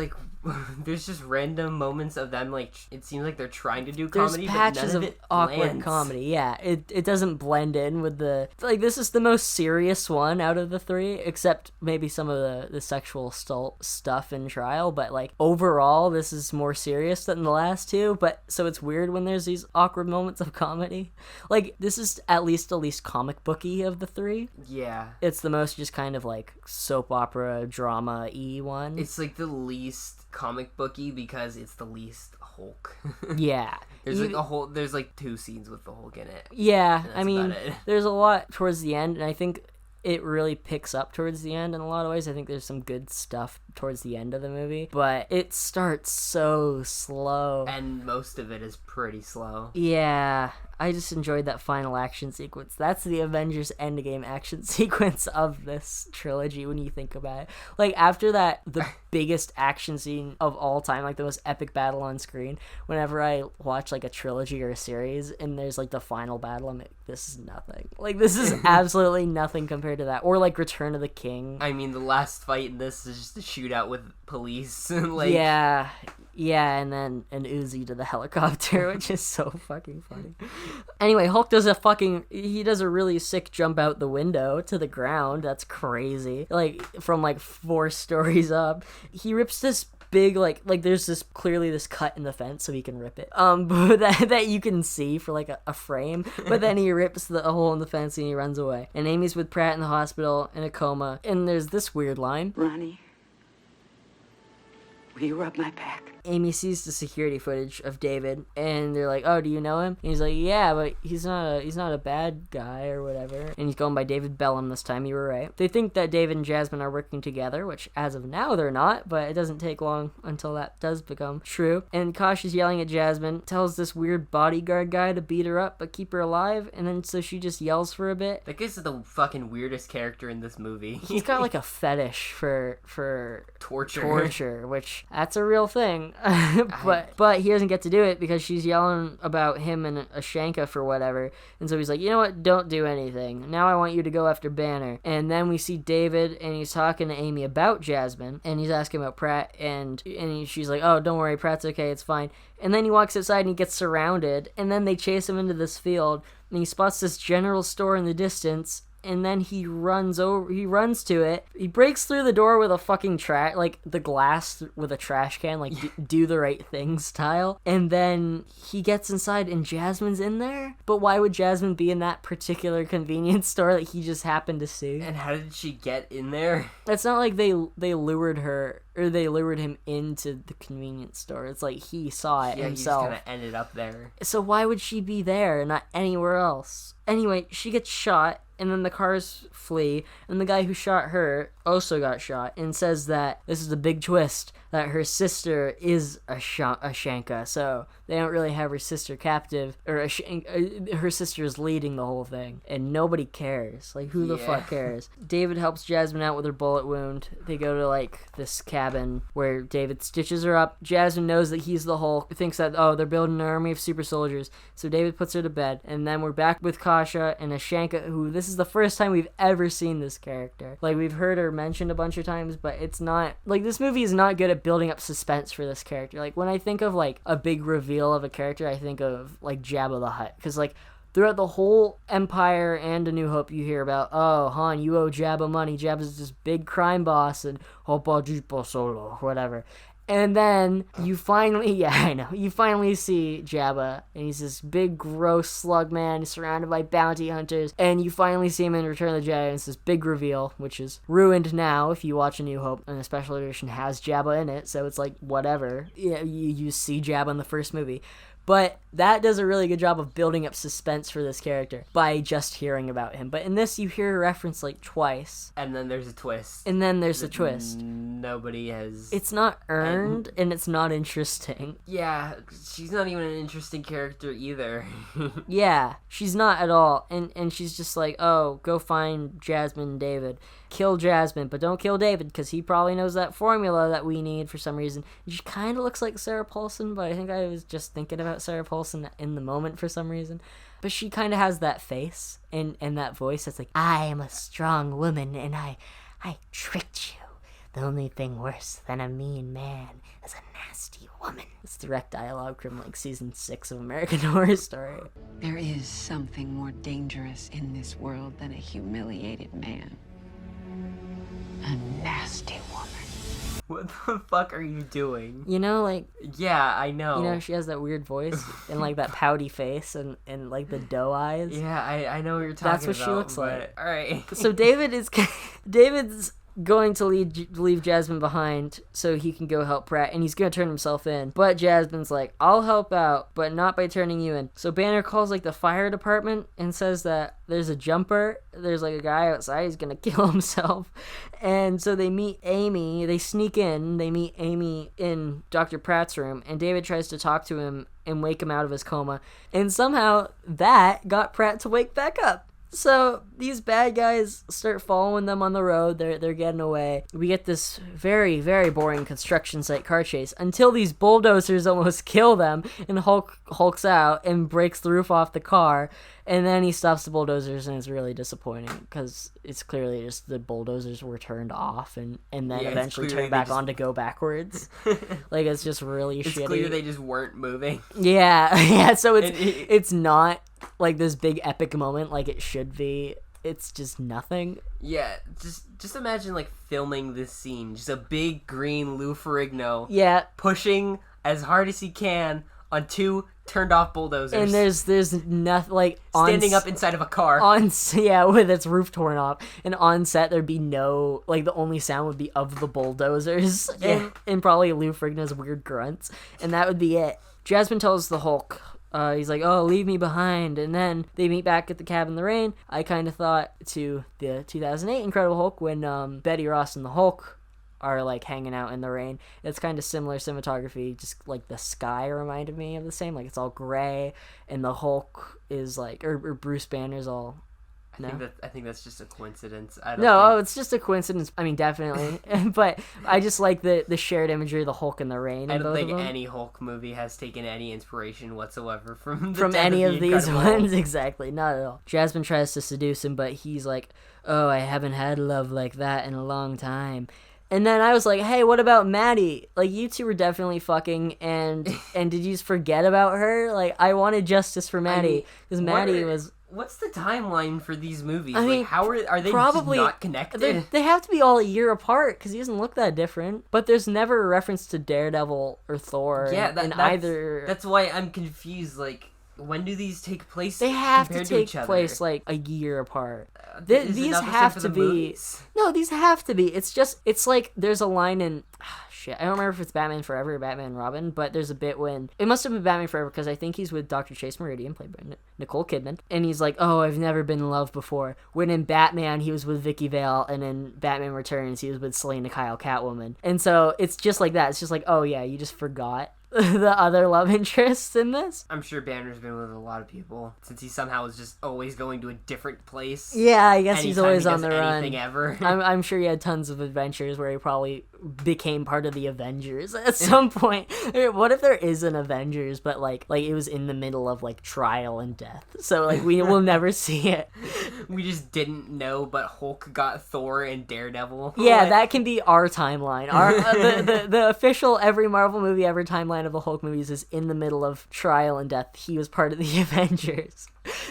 just random moments of them, like, it seems like they're trying to do comedy, there's patches but none of it awkward lands. Comedy. Yeah, it doesn't blend in with the... Like, this is the most serious one out of the three, except maybe some of the sexual stuff in Trial, but, like, overall, this is more serious than the last two, but, so it's weird when there's these awkward moments of comedy. Like, this is at least the least comic booky of the three. Yeah. It's the most just kind of, like, soap opera, drama-y one. It's, like, the least comic booky because it's the least Hulk. Yeah. There's like 2 scenes with the Hulk in it. Yeah, I mean, there's a lot towards the end, and I think it really picks up towards the end in a lot of ways. I think there's some good stuff towards the end of the movie, but it starts so slow. And most of it is pretty slow. Yeah, I just enjoyed that final action sequence. That's the Avengers Endgame action sequence of this trilogy when you think about it. Like, after that, the biggest action scene of all time, like the most epic battle on screen, whenever I watch like a trilogy or a series and there's like the final battle, I'm like, this is nothing. Like, this is absolutely nothing compared to that. Or like Return of the King. I mean, the last fight in this is just a shootout with police. Like, yeah. Yeah, and then an Uzi to the helicopter, which is so fucking funny. Anyway, Hulk does a really sick jump out the window to the ground. That's crazy. Like, from like 4 stories up. He rips this big, like there's clearly this cut in the fence so he can rip it. But that you can see for like a frame. But then he rips a hole in the fence and he runs away. And Amy's with Pratt in the hospital in a coma. And there's this weird line. Ronnie, will you rub my back? Amy sees the security footage of David, and they're like, "Oh, do you know him?" And he's like, "Yeah, but he's not a bad guy or whatever." And he's going by David Bellum this time. You were right. They think that David and Jasmine are working together, which as of now they're not, but it doesn't take long until that does become true. And Kosh is yelling at Jasmine, tells this weird bodyguard guy to beat her up but keep her alive, and then so she just yells for a bit. That guy's the fucking weirdest character in this movie. He's got like a fetish for torture, which that's a real thing. but he doesn't get to do it because she's yelling about him and Ashanka for whatever, and so he's like, you know what, don't do anything, now I want you to go after Banner. And then we see David, and he's talking to Amy about Jasmine, and he's asking about Pratt, and she's like, oh, don't worry, Pratt's okay, it's fine. And then he walks outside and he gets surrounded, and then they chase him into this field, and he spots this general store in the distance. And then he runs to it. He breaks through the door with a fucking the glass with a trash can, like do the right thing style. And then he gets inside and Jasmine's in there. But why would Jasmine be in that particular convenience store that he just happened to see? And how did she get in there? It's not like they lured her, or they lured him into the convenience store. It's like he saw it himself. He just kind of ended up there. So why would she be there and not anywhere else? Anyway, she gets shot, and then the cars flee, and the guy who shot her also got shot, and says that this is a big twist, that her sister is a Shanka, so they don't really have her sister captive, or her sister is leading the whole thing, and nobody cares. Like, who the fuck cares? David helps Jasmine out with her bullet wound. They go to, like, this cabin where David stitches her up. Jasmine knows that he's the Hulk, thinks that, oh, they're building an army of super soldiers, so David puts her to bed, and then we're back with Kasha and Ashanka, who, this is the first time we've ever seen this character. Like, we've heard her mentioned a bunch of times, but it's not, like, this movie is not good at building up suspense for this character. Like, when I think of, like, a big reveal of a character, I think of, like, Jabba the Hutt, because, like, throughout the whole Empire and A New Hope, you hear about, oh, Han, you owe Jabba money. Jabba's this big crime boss, and Hopa Jipa Solo, whatever. And then you finally, you finally see Jabba, and he's this big, gross slug man surrounded by bounty hunters, and you finally see him in Return of the Jedi, and it's this big reveal, which is ruined now if you watch A New Hope, and the special edition has Jabba in it, so it's like, whatever. You see Jabba in the first movie. But that does a really good job of building up suspense for this character by just hearing about him. But in this, you hear a reference like twice. And then there's a twist. Nobody has... It's not earned, and it's not interesting. Yeah, she's not even an interesting character either. Yeah, she's not at all. And she's just like, oh, go find Jasmine and David. Kill Jasmine, but don't kill David, because he probably knows that formula that we need for some reason. She kind of looks like Sarah Paulson, but I think I was just thinking about Sarah Paulson in the moment for some reason. But she kind of has that face and that voice that's like, I am a strong woman, and I tricked you. The only thing worse than a mean man is a nasty woman. It's direct dialogue from, like, season 6 of American Horror Story. There is something more dangerous in this world than a humiliated man. A nasty woman. What the fuck are you doing? You know, like... Yeah, I know. You know, she has that weird voice and, like, that pouty face and like, the doe eyes. Yeah, I know what you're talking about. That's what she looks like. Alright. So David's going to leave Jasmine behind so he can go help Pratt, and he's going to turn himself in. But Jasmine's like, I'll help out, but not by turning you in. So Banner calls, like, the fire department and says that there's a jumper. There's, like, a guy outside. He's going to kill himself. And so they meet Amy. They sneak in. They meet Amy in Dr. Pratt's room, and David tries to talk to him and wake him out of his coma. And somehow that got Pratt to wake back up. So these bad guys start following them on the road. They're getting away. We get this very, very boring construction site car chase until these bulldozers almost kill them, and Hulk hulks out and breaks the roof off the car. And then he stops the bulldozers, and it's really disappointing because it's clearly just the bulldozers were turned off and then eventually turned back on to go backwards. Like, it's just really shitty. It's clear they just weren't moving. Yeah. So it's not like this big epic moment like it should be. It's just nothing. Yeah, just imagine like filming this scene. Just a big green Lou Ferrigno. Yeah. Pushing as hard as he can on two turned off bulldozers. And there's nothing like standing up inside of a car. With its roof torn off. And on set there'd be no, like, the only sound would be of the bulldozers and probably Lou Ferrigno's weird grunts, and that would be it. Jasmine tells the Hulk, he's like, oh, leave me behind, and then they meet back at the cabin in the rain. I kind of thought to the 2008 Incredible Hulk when Betty Ross and the Hulk are like hanging out in the rain. It's kind of similar cinematography, just like the sky reminded me of the same, like it's all gray, and the Hulk is like, or Bruce Banner's all. I think that's just a coincidence. It's just a coincidence. I mean, definitely. But I just like the shared imagery of the Hulk and the rain. I don't think any Hulk movie has taken any inspiration whatsoever from any of these ones. Exactly, not at all. Jasmine tries to seduce him, but he's like, oh, I haven't had love like that in a long time. And then I was like, hey, what about Maddie? Like, you two were definitely fucking, and did you just forget about her? Like, I wanted justice for Maddie, because Maddie was... What's the timeline for these movies? I mean, like, how are they probably just not connected? They have to be all a year apart, because he doesn't look that different. But there's never a reference to Daredevil or Thor in either... That's why I'm confused, like... When do these take place? They have to take place like a year apart. These have to be. No, these have to be. It's like there's a line in. Shit, I don't remember if it's Batman Forever or Batman and Robin, but there's a bit when it must have been Batman Forever because I think he's with Dr. Chase Meridian, played by Nicole Kidman, and he's like, "Oh, I've never been in love before." When in Batman he was with Vicky Vale, and in Batman Returns he was with Selena Kyle, Catwoman, and so it's just like that. It's just like, oh yeah, you just forgot the other love interests in this. I'm sure Banner's been with a lot of people since he somehow is just always going to a different place. Yeah, I guess he's always on the run. Anything ever. I'm sure he had tons of adventures where he probably became part of the Avengers at some point. What if there is an Avengers, but like it was in the middle of like trial and death, so like we will never see it. We just didn't know, but Hulk got Thor and Daredevil. Yeah, that can be our timeline. Our the official every Marvel movie ever timeline of the Hulk movies is in the middle of trial and death. He was part of the Avengers.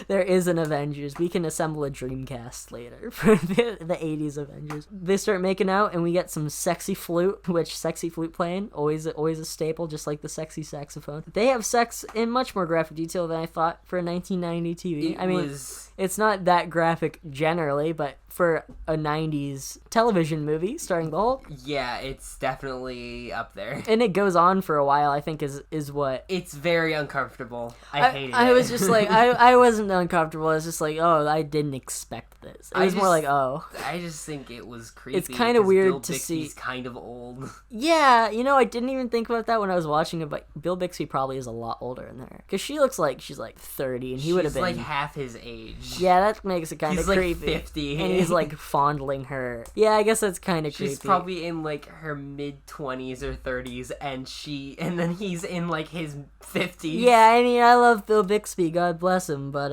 There is an Avengers. We can assemble a Dreamcast later for the 80s Avengers. They start making out, and we get some sexy flute, which sexy flute playing, always a staple, just like the sexy saxophone. They have sex in much more graphic detail than I thought for a 1990 TV. It's not that graphic generally, but for a 90s television movie starring the Hulk. Yeah, it's definitely up there. And it goes on for a while, I think, is what... It's very uncomfortable. I hated it. I was just like, I wasn't uncomfortable. I was just like, oh, I didn't expect this. It was more like, oh. I just think it was creepy. It's kind of weird Bill to Bixby's see. Kind of old. Yeah, I didn't even think about that when I was watching it, but Bill Bixby probably is a lot older than her. Because she looks like she's like 30, and he would have been... She's like half his age. Yeah, that makes it kind of creepy. He's like 50. And he's like fondling her. Yeah, I guess that's kind of creepy. She's probably in like her mid-20s or 30s, and then he's in like his 50s. Yeah, I mean, I love Bill Bixby, God bless him, but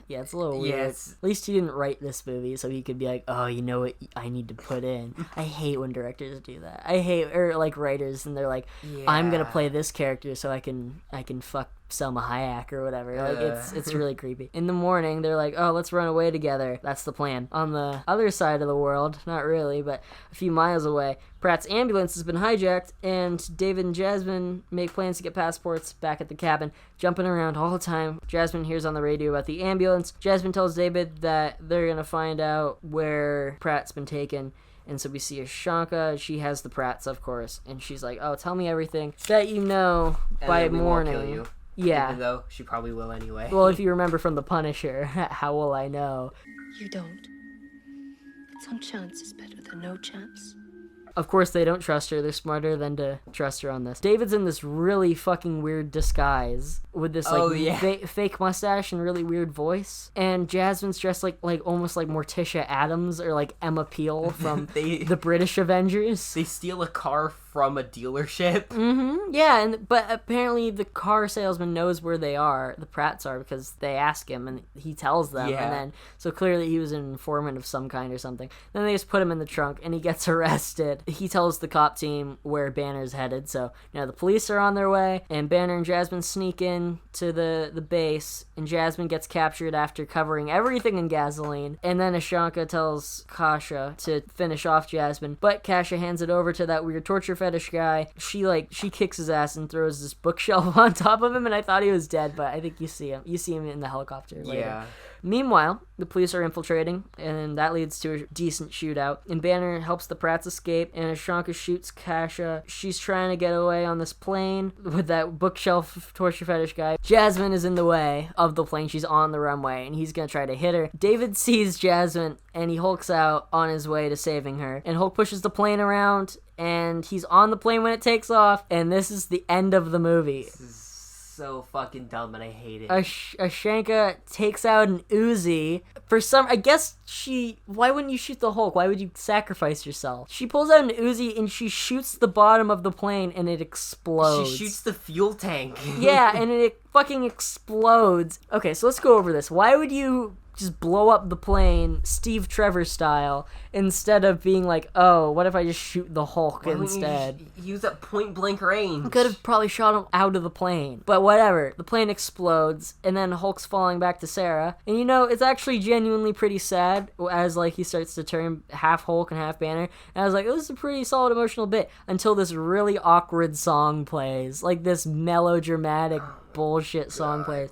yeah, it's a little weird. Yes. At least he didn't write this movie, so he could be like, oh, you know what I need to put in. I hate when directors do that. Or like writers, and they're like, I'm gonna play this character so I can fuck Selma Hayek or whatever. Like, it's really creepy. In the morning, they're like, oh, let's run away together. That's the plan. On the other side of the world, not really, but a few miles away, Pratt's ambulance has been hijacked, and David and Jasmine make plans to get passports back at the cabin, jumping around all the time. Jasmine hears on the radio about the ambulance. Jasmine tells David that they're gonna find out where Pratt's been taken. And so we see Ashanka. She has the Pratts, of course, and she's like, oh, tell me everything that you know by morning. Won't kill you. Yeah. Even though she probably will anyway. Well, if you remember from The Punisher, how will I know? You don't. But some chance is better than no chance. Of course, they don't trust her. They're smarter than to trust her on this. David's in this really fucking weird disguise with this fake mustache and really weird voice. And Jasmine's dressed like almost like Morticia Addams or like Emma Peel from the British Avengers. They steal a car from a dealership. Yeah, but apparently the car salesman knows where they are, the Pratts are, because they ask him and he tells them. Yeah. And then, so clearly he was an informant of some kind or something. Then they just put him in the trunk and he gets arrested. He tells the cop team where Banner's headed. So now the police are on their way, and Banner and Jasmine sneak in to the base, and Jasmine gets captured after covering everything in gasoline. And then Ashanka tells Kasha to finish off Jasmine, but Kasha hands it over to that weird torture fetish guy. She kicks his ass and throws this bookshelf on top of him, and I thought he was dead, but I think you see him in the helicopter later. Yeah. Meanwhile, the police are infiltrating, and that leads to a decent shootout. And Banner helps the Pratts escape, and Ashanka shoots Kasha. She's trying to get away on this plane with that bookshelf torture fetish guy. Jasmine is in the way of the plane. She's on the runway, and he's gonna try to hit her. David sees Jasmine, and he hulks out on his way to saving her. And Hulk pushes the plane around, and he's on the plane when it takes off, and this is the end of the movie. This is so fucking dumb, and I hate it. Ashanka takes out an Uzi. Why wouldn't you shoot the Hulk? Why would you sacrifice yourself? She pulls out an Uzi and she shoots the bottom of the plane and it explodes. She shoots the fuel tank. Yeah, and it fucking explodes. Okay, so let's go over this. Why would you just blow up the plane Steve Trevor style instead of being like, oh, what if I just shoot the Hulk instead? Use that point blank range. Could have probably shot him out of the plane. But whatever. The plane explodes, and then Hulk's falling back to Sarah. And it's actually genuinely pretty sad as he starts to turn half Hulk and half Banner. And I was like, this is a pretty solid emotional bit until this really awkward song plays. Like this melodramatic bullshit song plays.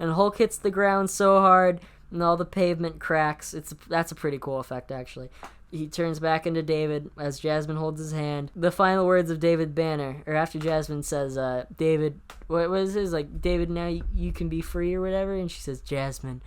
And Hulk hits the ground so hard, and all the pavement cracks. That's a pretty cool effect, actually. He turns back into David as Jasmine holds his hand. The final words of David Banner, or after Jasmine says, David, what was his? David, now you can be free or whatever? And she says, Jasmine,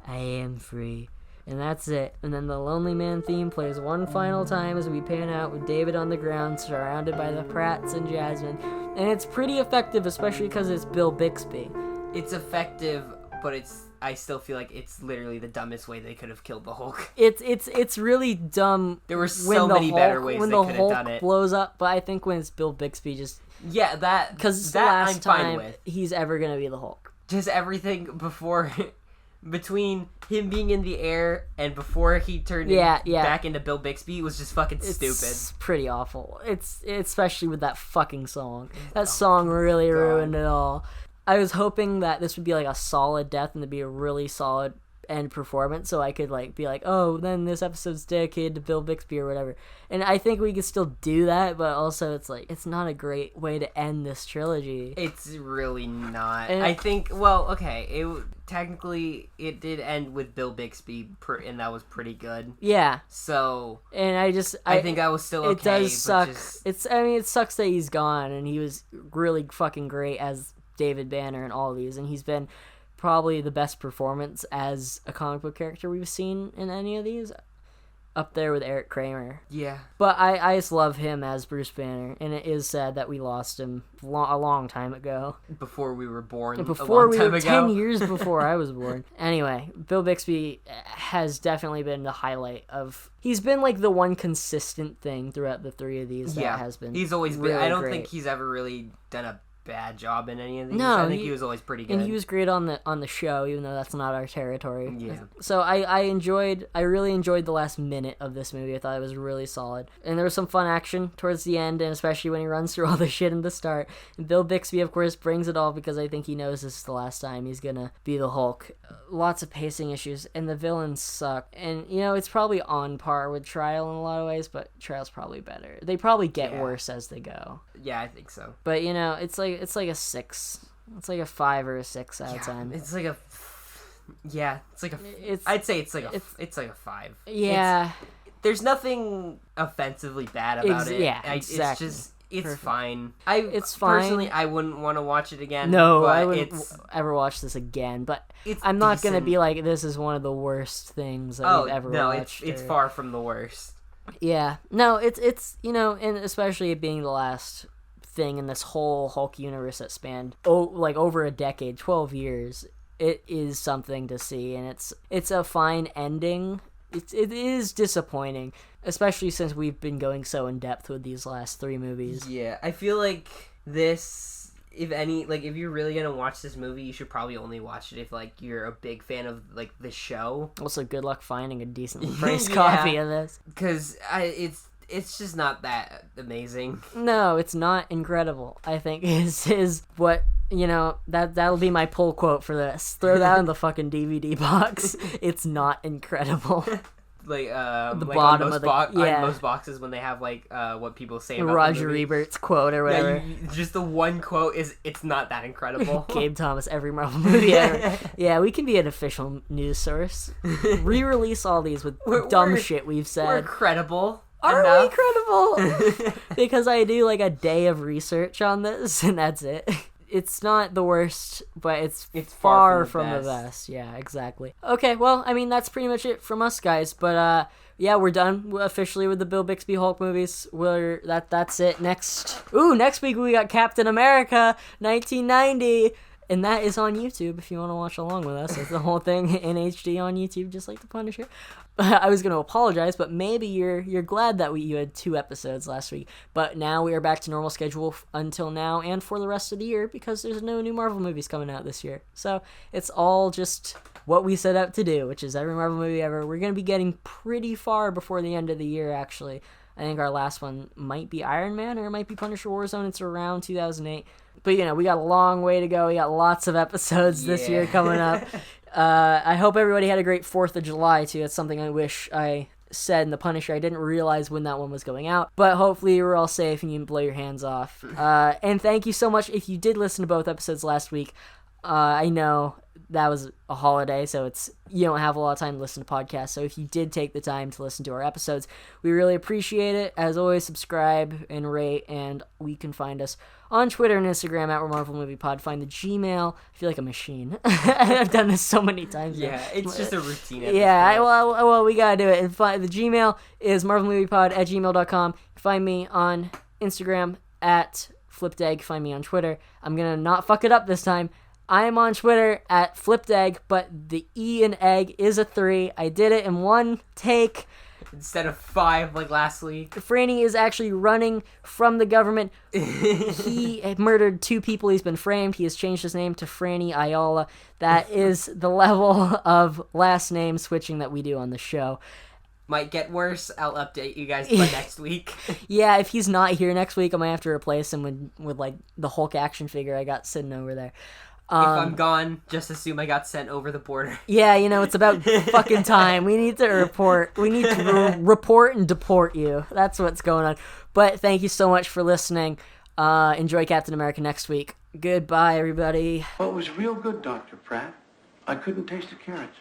I am free. And that's it. And then the Lonely Man theme plays one final time as we pan out with David on the ground surrounded by the Pratts and Jasmine. And it's pretty effective, especially because it's Bill Bixby. It's effective, but I still feel like it's literally the dumbest way they could have killed the Hulk. It's really dumb. There were so many better ways they could have done it. When the Hulk blows up, but I think when it's Bill Bixby, because it's the I'm last fine time with. He's ever gonna be the Hulk. Just everything between him being in the air and before he turned back into Bill Bixby was just fucking stupid. It's pretty awful. It's especially with that fucking song. That song really ruined it all. I was hoping that this would be a solid death and to be a really solid end performance, so I could be like, oh, then this episode's dedicated to Bill Bixby or whatever. And I think we could still do that, but also it's not a great way to end this trilogy. It's really not. And I think, technically it did end with Bill Bixby, and that was pretty good. Yeah. So, and I think I was still okay. It does suck. It sucks that he's gone, and he was really fucking great as David Banner in all of these, and he's been probably the best performance as a comic book character we've seen in any of these, up there with Eric Kramer. Yeah. But I just love him as Bruce Banner, and it is sad that we lost him a long time ago. Before we were born. 10 years before I was born. Anyway, Bill Bixby has definitely been the highlight of... He's been the one consistent thing throughout the three of these that has been he's always really been... I don't great. think he's ever really done a bad job in any of these. No, I think he was always pretty good. And he was great on the show, even though that's not our territory. Yeah. So I really enjoyed the last minute of this movie. I thought it was really solid. And there was some fun action towards the end, and especially when he runs through all the shit in the start. And Bill Bixby, of course, brings it all because I think he knows this is the last time he's gonna be the Hulk. Lots of pacing issues, and the villains suck. And, it's probably on par with Trial in a lot of ways, but Trial's probably better. They probably get worse as they go. Yeah, I think so. But, it's like a 6. It's like a 5 or a 6 out of 10. It's like a... Yeah, it's like a... I'd say it's like a 5. Yeah. There's nothing offensively bad about it. Yeah, exactly. It's fine. It's fine. Personally, I wouldn't want to watch it again. No, but I wouldn't ever watch this again. But I'm not going to be like, this is one of the worst things that we've ever watched. It's far from the worst. Yeah. No, it's and especially it being the last thing in this whole Hulk universe that spanned over a decade, 12 years. It is something to see, and it's a fine ending. It is disappointing, especially since we've been going so in depth with these last 3 movies. Yeah, I feel like this, if you're really gonna watch this movie, you should probably only watch it if you're a big fan of the show. Also, good luck finding a decently priced copy of this, because it's just not that amazing. No, it's not incredible. I think is what. That'll be my pull quote for this. Throw that in the fucking DVD box. It's not incredible. The bottom of on most boxes when they have what people say about Roger the movie. Ebert's quote or whatever. Yeah, just the one quote is, it's not that incredible. Gabe Thomas, every Marvel movie ever. Yeah, we can be an official news source. Re-release all these with dumb shit we've said. We're credible. Are we credible? Because I do a day of research on this, and that's it. It's not the worst, but it's far from the best. Yeah, exactly. Okay, well, I mean, that's pretty much it from us, guys. But, yeah, we're done officially with the Bill Bixby Hulk movies. That's it. Next week we got Captain America 1990. And that is on YouTube if you want to watch along with us. It's the whole thing in HD on YouTube, just like The Punisher. I was going to apologize, but maybe you're glad that you had 2 episodes last week. But now we are back to normal schedule until now and for the rest of the year because there's no new Marvel movies coming out this year. So it's all just what we set out to do, which is every Marvel movie ever. We're going to be getting pretty far before the end of the year, actually. I think our last one might be Iron Man or it might be Punisher Warzone. It's around 2008. But, we got a long way to go. We got lots of episodes this year coming up. I hope everybody had a great 4th of July, too. That's something I wish I said in The Punisher. I didn't realize when that one was going out. But hopefully you were all safe and you didn't blow your hands off. And thank you so much if you did listen to both episodes last week. I know that was a holiday, so you don't have a lot of time to listen to podcasts. So if you did take the time to listen to our episodes, we really appreciate it. As always, subscribe and rate, and we can find us on Twitter and Instagram at Marvel Movie Pod. Find the Gmail. I feel like a machine. I've done this so many times. Yeah, it's just a routine. Well, we gotta do it. And the Gmail is marvelmoviepod@gmail.com. Find me on Instagram at FlippedEgg. Find me on Twitter. I'm gonna not fuck it up this time. I am on Twitter at FlippedEgg, but the E in egg is a 3. I did it in one take. Instead of 5 like last week. Franny is actually running from the government. He had murdered 2 people. He's been framed. He has changed his name to Franny Ayala. That is the level of last name switching that we do on the show. Might get worse. I'll update you guys by next week. Yeah, if he's not here next week, I might have to replace him with the Hulk action figure I got sitting over there. If I'm gone, just assume I got sent over the border. Yeah, it's about fucking time. We need to report. We need to report and deport you. That's what's going on. But thank you so much for listening. Enjoy Captain America next week. Goodbye, everybody. Well, it was real good, Dr. Pratt. I couldn't taste the carrots.